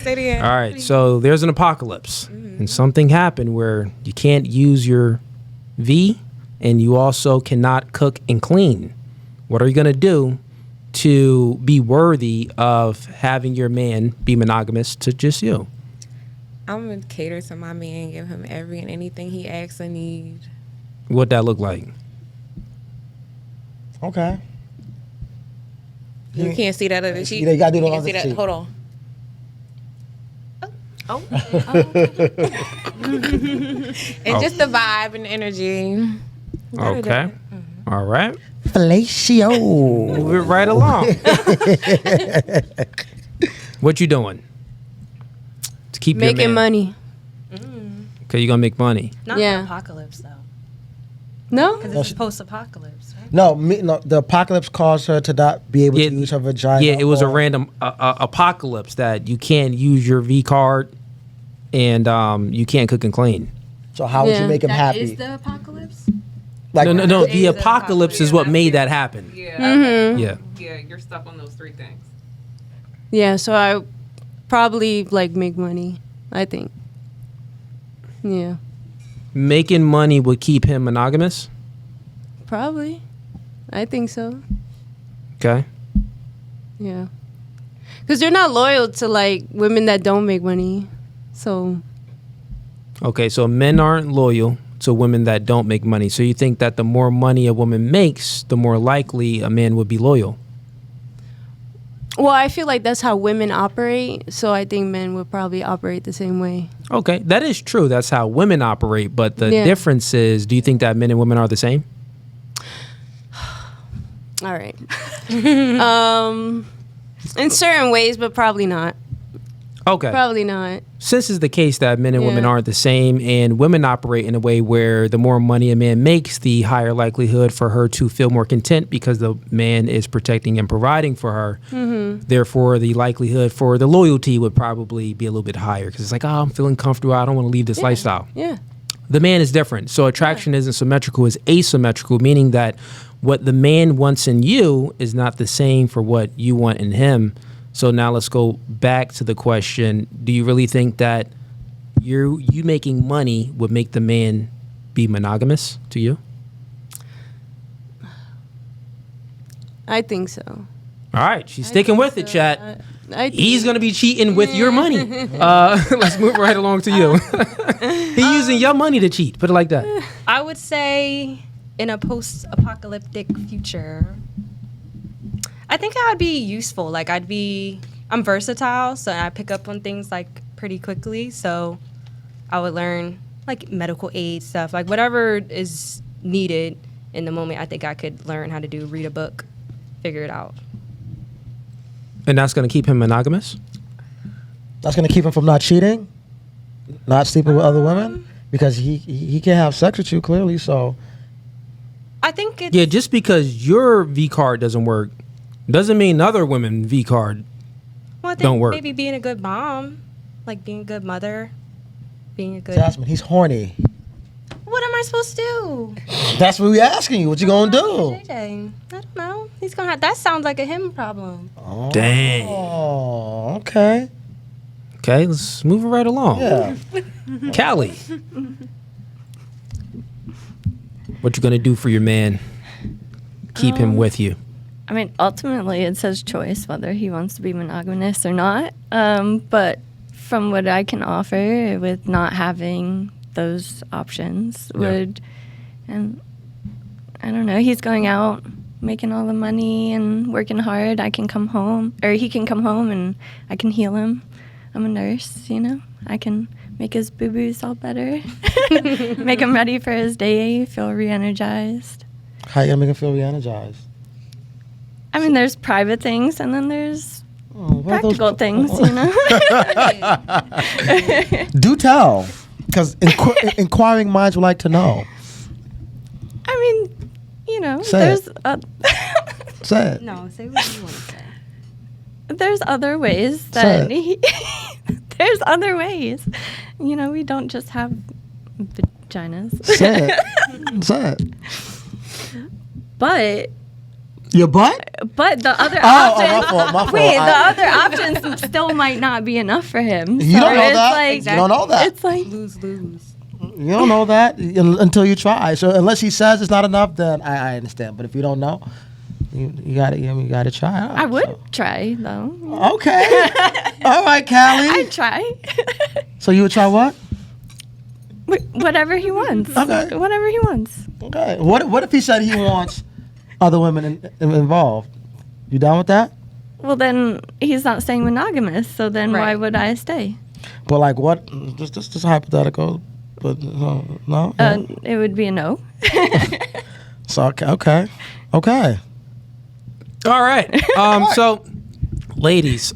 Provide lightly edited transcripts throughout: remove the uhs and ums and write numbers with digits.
All right, so there's an apocalypse, and something happened where you can't use your V, and you also cannot cook and clean. What are you gonna do to be worthy of having your man be monogamous to just you? I'm gonna cater to my man, give him every and anything he asks or needs. What'd that look like? Okay. You can't see that other cheek. You gotta do the You can't other see that. cheek. Hold on. Oh. And just the vibe and the energy. Okay. All right. Fellatio. Move it right along. What you doing? To keep your Making man. money. Okay, you're gonna make money. Not Yeah. the apocalypse though, No? because it's post-apocalypse, right? No, the apocalypse caused her to not be able to use her vagina. Yeah, it was a or- random apocalypse that you can't use your V card and you can't cook and clean. So how would you Yeah. make him That happy? is the apocalypse. Like, No. It The is the apocalypse is apocalypse. what Yeah, made that's that happen. Yeah. Yeah. Yeah, you're stuck on those three things. Yeah, so I probably like make money, I think. Yeah, Making money would keep him monogamous. probably. I think so. Okay. Yeah. Because they're not loyal to like women that don't make money. So, Okay, so men aren't loyal to women that don't make money. So you think that the more money a woman makes, the more likely a man would be loyal. well, I feel like that's how women operate. So I think men would probably operate the same way. Okay, that is true. That's how women operate. But the Yeah. difference is, do you think that men and women are the same? All right. In certain ways, but probably not. Okay. Probably not. Since it's the case that men and women Yeah. aren't the same, and women operate in a way where the more money a man makes, the higher likelihood for her to feel more content because the man is protecting and providing for her. Mm-hmm. Therefore, the likelihood for the loyalty would probably be a little bit higher because it's like, oh, I'm feeling comfortable. I don't want to leave this lifestyle. Yeah. The man is different. So attraction isn't symmetrical, it's asymmetrical, meaning that what the man wants in you is not the same for what you want in him. So now let's go back to the question. Do you really think that you making money would make the man be monogamous to you? I think so. All right, she's sticking with it, chat. He's going to be cheating with your money. Let's move right along to you. He's using your money to cheat. Put it like that. I would say in a post-apocalyptic future, I think I would be useful. Like I'm versatile, so I pick up on things like pretty quickly. So I would learn like medical aid stuff, like whatever is needed in the moment. I think I could learn how to read a book, figure it out. And that's going to keep him monogamous? that's gonna keep him from not cheating, not sleeping with other women, because he can't have sex with you clearly. So I think it's... Yeah, just because your V card doesn't work doesn't mean other women V card Well, I think don't work. maybe being a good mom, like being a good mother, being a good... Jasmine, he's horny. What am I supposed to do? That's what we asking you. What you gonna do? JJ, I don't know. He's gonna have... That sounds like a him problem. Oh, Dang. Oh, okay. Okay, let's move it right along. Yeah. Callie. What you gonna do for your man? Keep him with you. I mean, ultimately, it's his choice whether he wants to be monogamous or not. But from what I can offer, with not having those options, would, and I don't know, he's going out making all the money and working hard. I can come home, or he can come home and I can heal him. I'm a nurse, you know. I can make his boo-boos all better, make him ready for his day, feel re-energized. How you gonna make him feel re-energized? I mean, there's private things, and then there's Oh, what are those- practical things, you know? Do tell, because inquiring minds would like to know. I mean, you know, Say there's it. Say it. No, say what you want to say. there's other ways Say that it. there's other ways. You know, we don't just have vaginas. Say it. Say it. But Your butt? But the other Oh, options. my fault. My fault. Wait, the other options still might not be enough for him. You So don't know it's that. like- You don't know that. It's like Lose. You don't know that until you try. So unless he says it's not enough, then I understand. But if you don't know, you got to try out. I would so. try though. Okay. All right, Callie. I'd try. So you would try what? Whatever he wants. Okay. Whatever he wants. Okay. What if he said he wants other women involved? You down with that? Well, then he's not staying monogamous. So then why Right. would I stay? But like what? Just hypothetical. But no. It would be a no. So okay. All right. So, ladies,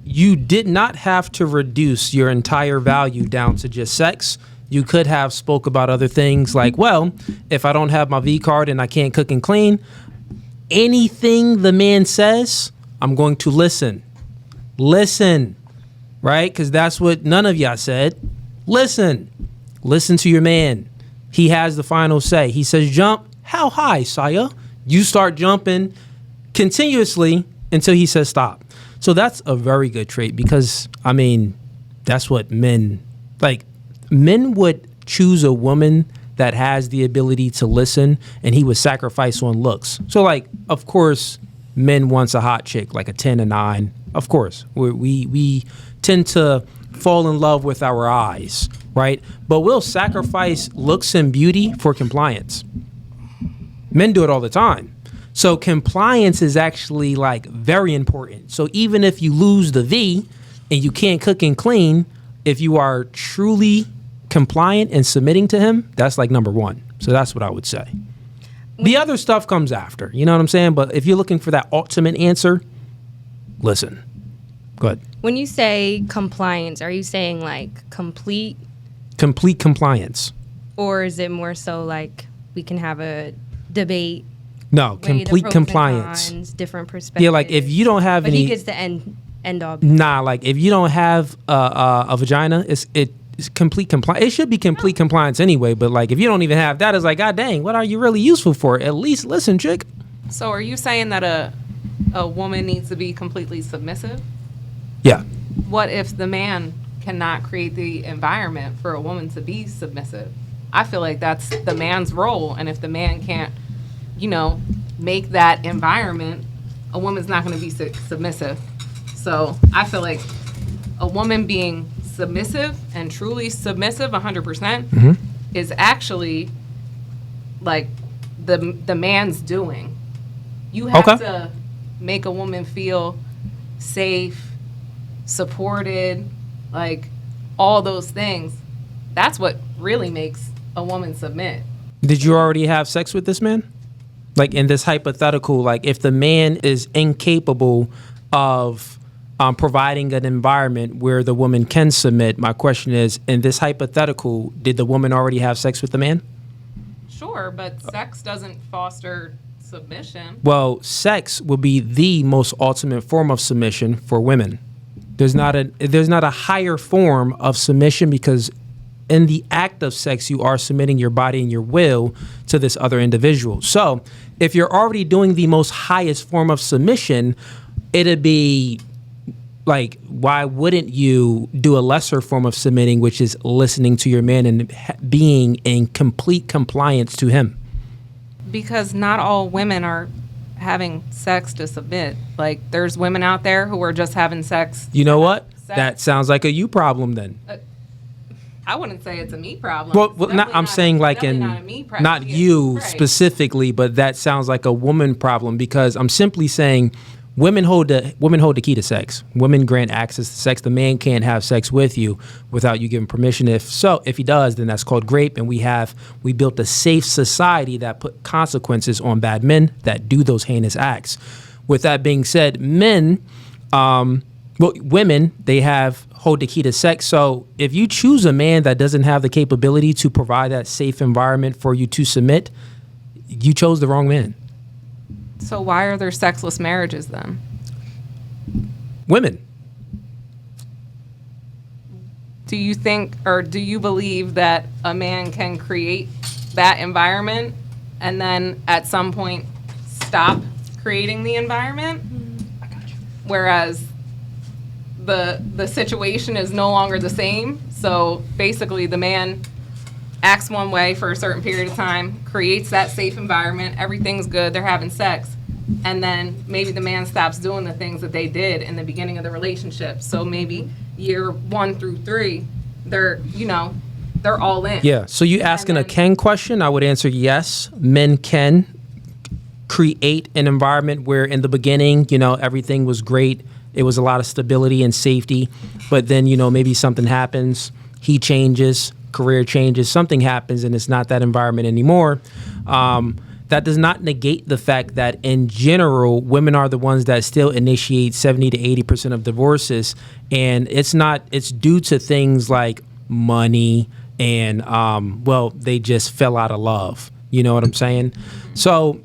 you did not have to reduce your entire value down to just sex. You could have spoke about other things like, well, if I don't have my V card and I can't cook and clean, anything the man says, I'm going to listen. Listen, right? Because that's what none of y'all said. Listen. Listen to your man. He has the final say. He says, jump. How high, sire? You start jumping continuously until he says stop. So that's a very good trait because, I mean, that's what men, like, men would choose a woman that has the ability to listen, and he would sacrifice on looks. So, like, of course, men wants a hot chick, like a 10, a 9. Of course. We tend to fall in love with our eyes, right? But we'll sacrifice looks and beauty for compliance. Men do it all the time. So compliance is actually like very important. So even if you lose the V and you can't cook and clean, if you are truly compliant and submitting to him, that's like number one. So that's what I would say. The other stuff comes after, you know what I'm saying? But if you're looking for that ultimate answer, listen. Go ahead. When you say compliance, are you saying like complete, Compliance. or is it more so like we can have a debate? No, weigh the complete pros and compliance. cons, different perspectives. Yeah, like if you don't have but any, he gets the end all. nah, like if you don't have a vagina, it's complete compliance. It should be complete compliance anyway. But like if you don't even have that, it's like, God dang, what are you really useful for? At least listen, chick. So are you saying that a woman needs to be completely submissive? Yeah. What if the man cannot create the environment for a woman to be submissive? I feel like that's the man's role, and if the man can't, make that environment, a woman's not going to be submissive. So I feel like a woman being submissive and truly submissive 100% is actually like the man's doing. You have Okay. to make a woman feel safe, supported, like all those things. That's what really makes a woman submit. Did you already have sex with this man? Like in this hypothetical, like if the man is incapable of providing an environment where the woman can submit, my question is, in this hypothetical, did the woman already have sex with the man? Sure, but sex doesn't foster submission. Well, sex will be the most ultimate form of submission for women. There's not a higher form of submission because in the act of sex, you are submitting your body and your will to this other individual. So if you're already doing the most highest form of submission, it'd be like, why wouldn't you do a lesser form of submitting, which is listening to your man and being in complete compliance to him? Because not all women are having sex to submit. Like, there's women out there who are just having sex. You know what? Sex. That sounds like a you problem then. I wouldn't say it's a me problem. Well, It's not, definitely I'm not- saying like definitely in not a me problem. not Yeah, you right. specifically, but that sounds like a woman problem because I'm simply saying women hold the key to sex. Women grant access to sex. The man can't have sex with you without you giving permission. If he does, then that's called rape. And we built a safe society that put consequences on bad men that do those heinous acts. With that being said, women, they hold the key to sex. So if you choose a man that doesn't have the capability to provide that safe environment for you to submit, you chose the wrong man. So why are there sexless marriages then? Women. Do you think, or do you believe that a man can create that environment and then at some point stop creating the environment, whereas the situation is no longer the same. So basically the man acts one way for a certain period of time, creates that safe environment, everything's good, they're having sex, and then maybe the man stops doing the things that they did in the beginning of the relationship. So maybe year 1 through 3, they're all in. Yeah. So you asking a can question? I would answer yes. Men can create an environment where in the beginning, everything was great. It was a lot of stability and safety. But then, maybe something happens. He changes, career changes, something happens, and it's not that environment anymore. That does not negate the fact that in general, women are the ones that still initiate 70 to 80% of divorces. And it's due to things like money and, they just fell out of love. You know what I'm saying? So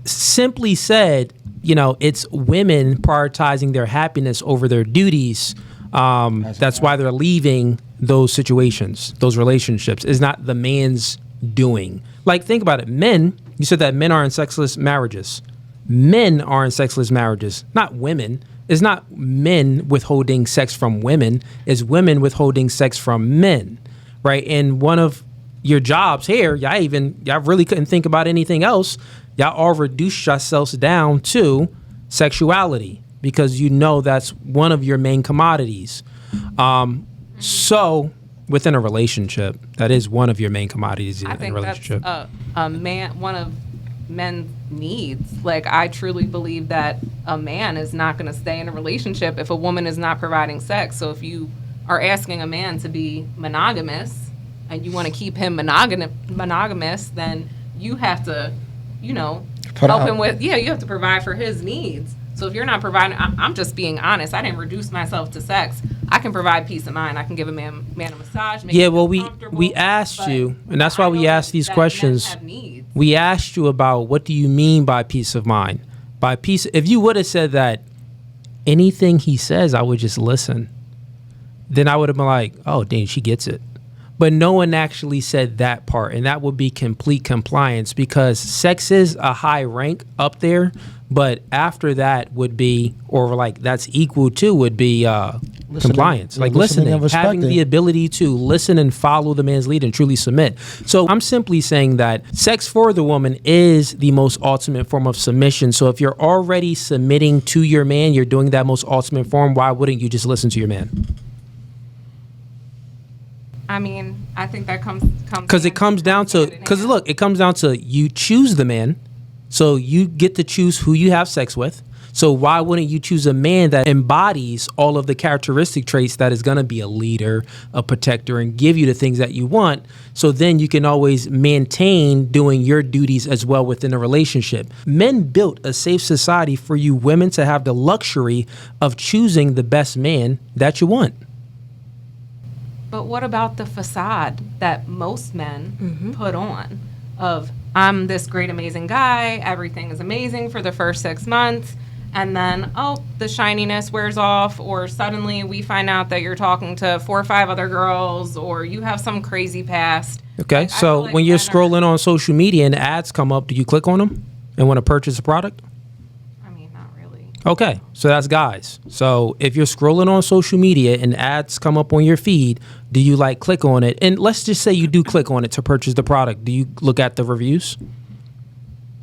simply said, it's women prioritizing their happiness over their duties. That's why they're leaving those situations, those relationships. It's not the man's doing. Like, think about it. Men, you said that men are in sexless marriages. Men are in sexless marriages, not women. It's not men withholding sex from women. It's women withholding sex from men, right? And one of your jobs here, y'all really couldn't think about anything else. Y'all all reduced yourselves down to sexuality because that's one of your main commodities. So within a relationship, that is one of your main commodities in a relationship. That's a man, one of men's needs. Like, I truly believe that a man is not going to stay in a relationship if a woman is not providing sex. So if you are asking a man to be monogamous and you want to keep him monogamous, then you have to, help him with, you have to provide for his needs. So if you're not providing, I'm just being honest. I didn't reduce myself to sex. I can provide peace of mind. I can give a man a massage. Make him feel comfortable, we asked you, and that's why we asked these questions. We asked you about what do you mean by peace of mind? By peace, if you would have said that anything he says, I would just listen, then I would have been like, oh, dang, she gets it. But no one actually said that part, and that would be complete compliance because sex is a high rank up there, but after that would be, or like that's equal to, would be compliance. Like listening, having the ability to listen and follow the man's lead and truly submit. So I'm simply saying that sex for the woman is the most ultimate form of submission. So if you're already submitting to your man, you're doing that most ultimate form, why wouldn't you just listen to your man? I mean, I think that comes because it comes down to you choose the man, so you get to choose who you have sex with. So why wouldn't you choose a man that embodies all of the characteristic traits that is going to be a leader, a protector, and give you the things that you want? So then you can always maintain doing your duties as well within a relationship. Men built a safe society for you women to have the luxury of choosing the best man that you want. But what about the facade that most men put on of, I'm this great, amazing guy, everything is amazing for the first 6 months, and then, the shininess wears off, or suddenly we find out that you're talking to 4 or 5 other girls, or you have some crazy past. Okay, so when you're scrolling on social media and ads come up, do you click on them and want to purchase a product? Okay, so that's guys. So if you're scrolling on social media and ads come up on your feed, do you click on it? And let's just say you do click on it to purchase the product. Do you look at the reviews?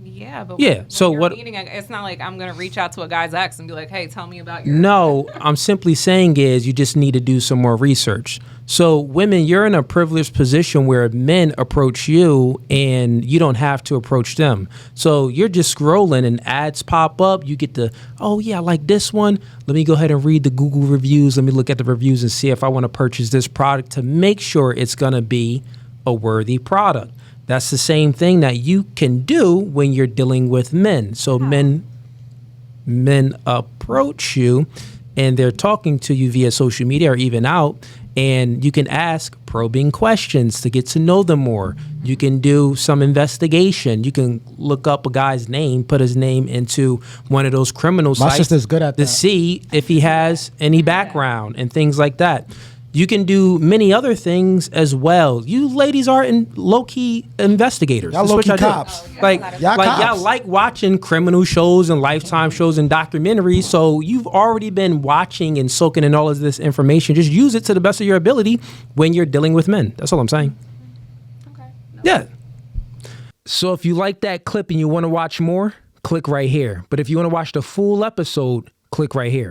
Yeah, but so when what? Meeting, it's not like I'm going to reach out to a guy's ex and be like, hey, tell me about your... No, I'm simply saying is you just need to do some more research. So women, you're in a privileged position where men approach you and you don't have to approach them. So you're just scrolling and ads pop up. You get the, oh yeah, I like this one. Let me go ahead and read the Google reviews. Let me look at the reviews and see if I want to purchase this product to make sure it's going to be a worthy product. That's the same thing that you can do when you're dealing with men. So men approach you and they're talking to you via social media or even out, and you can ask probing questions to get to know them more. You can do some investigation. You can look up a guy's name, put his name into one of those criminal sites sister's good at to that. see if he has any background and things like that. You can do many other things as well. You ladies are low-key investigators. Y'all That's what low-key y'all do. cops. Like, Y'all y'all cops. like watching criminal shows and Lifetime shows and documentaries. So you've already been watching and soaking in all of this information. Just use it to the best of your ability when you're dealing with men. That's all I'm saying. Okay. Yeah. So if you like that clip and you want to watch more, click right here. But if you want to watch the full episode, click right here.